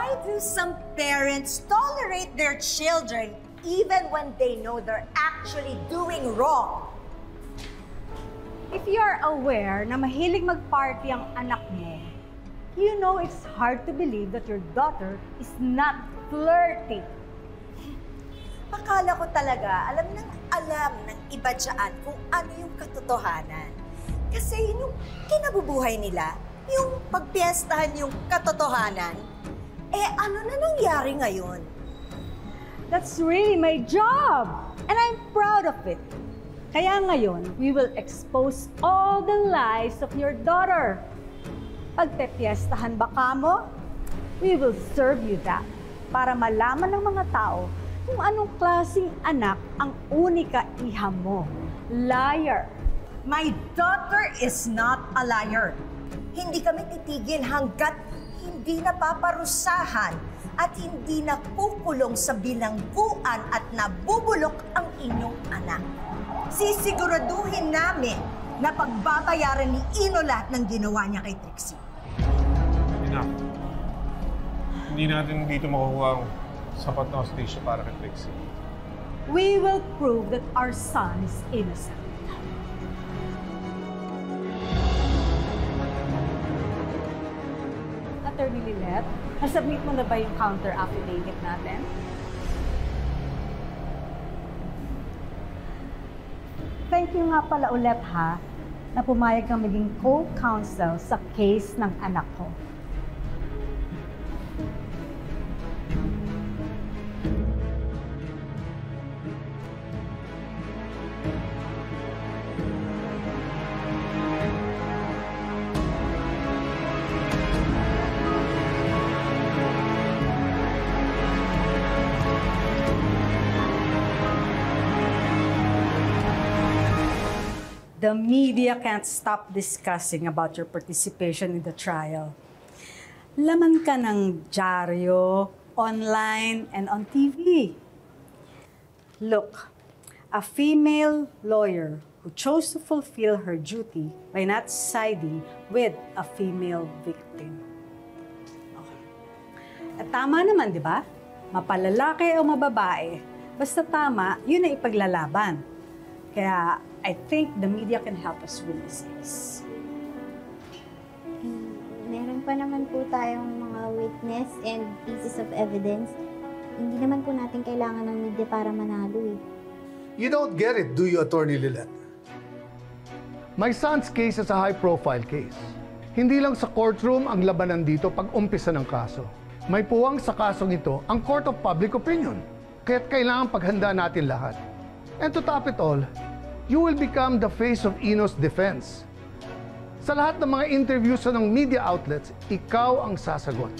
Why do some parents tolerate their children even when they know they're actually doing wrong? If you are aware na mahilig mag-party ang anak mo, you know it's hard to believe that your daughter is not flirting. Akala ko talaga, alam ng iba dyan kung ano yung katotohanan. Kasi yun yung kinabubuhay nila, yung pagpiestahan yung katotohanan. Eh, ano na nangyari ngayon? That's really my job! And I'm proud of it. Kaya ngayon, we will expose all the lies of your daughter. Pagpepiestahan ba kamo? We will serve you that para malaman ng mga tao kung anong klaseng anak ang unika iha mo. Liar! My daughter is not a liar. Hindi kami titigil hanggat hindi napaparusahan at hindi nakukulong sa bilangguan at nabubulok ang inyong anak. Sisiguraduhin namin na pagbabayaran ni Ino lahat ng ginawa niya kay Trixie. Enough. Hindi natin dito makukuha ang sapat na hostage para kay Trixie. We will prove that our son is innocent. Attorney Lilet, nasubmit mo na ba yung counter affidavit natin? Thank you nga pala ulit ha, na pumayag kang maging co-counsel sa case ng anak ko. The media can't stop discussing about your participation in the trial. Laman ka ng dyaryo, online, and on TV. Look, a female lawyer who chose to fulfill her duty by not siding with a female victim. Okay. At tama naman, di ba? Mapalalaki o mababae, basta tama, yun ang ipaglalaban. Kaya, I think the media can help us win this case. Meron pa naman po tayong mga witness and pieces of evidence. Hindi naman po natin kailangan ng media para manalo eh. You don't get it, do you, Attorney Lilet? My son's case is a high-profile case. Hindi lang sa courtroom ang labanan dito pag umpisa ng kaso. May puwang sa kasong ito ang Court of Public Opinion. Kaya't kailangan paghanda natin lahat. And to top it all, you will become the face of Ino's defense. Sa lahat ng mga interviews ng media outlets, ikaw ang sasagot.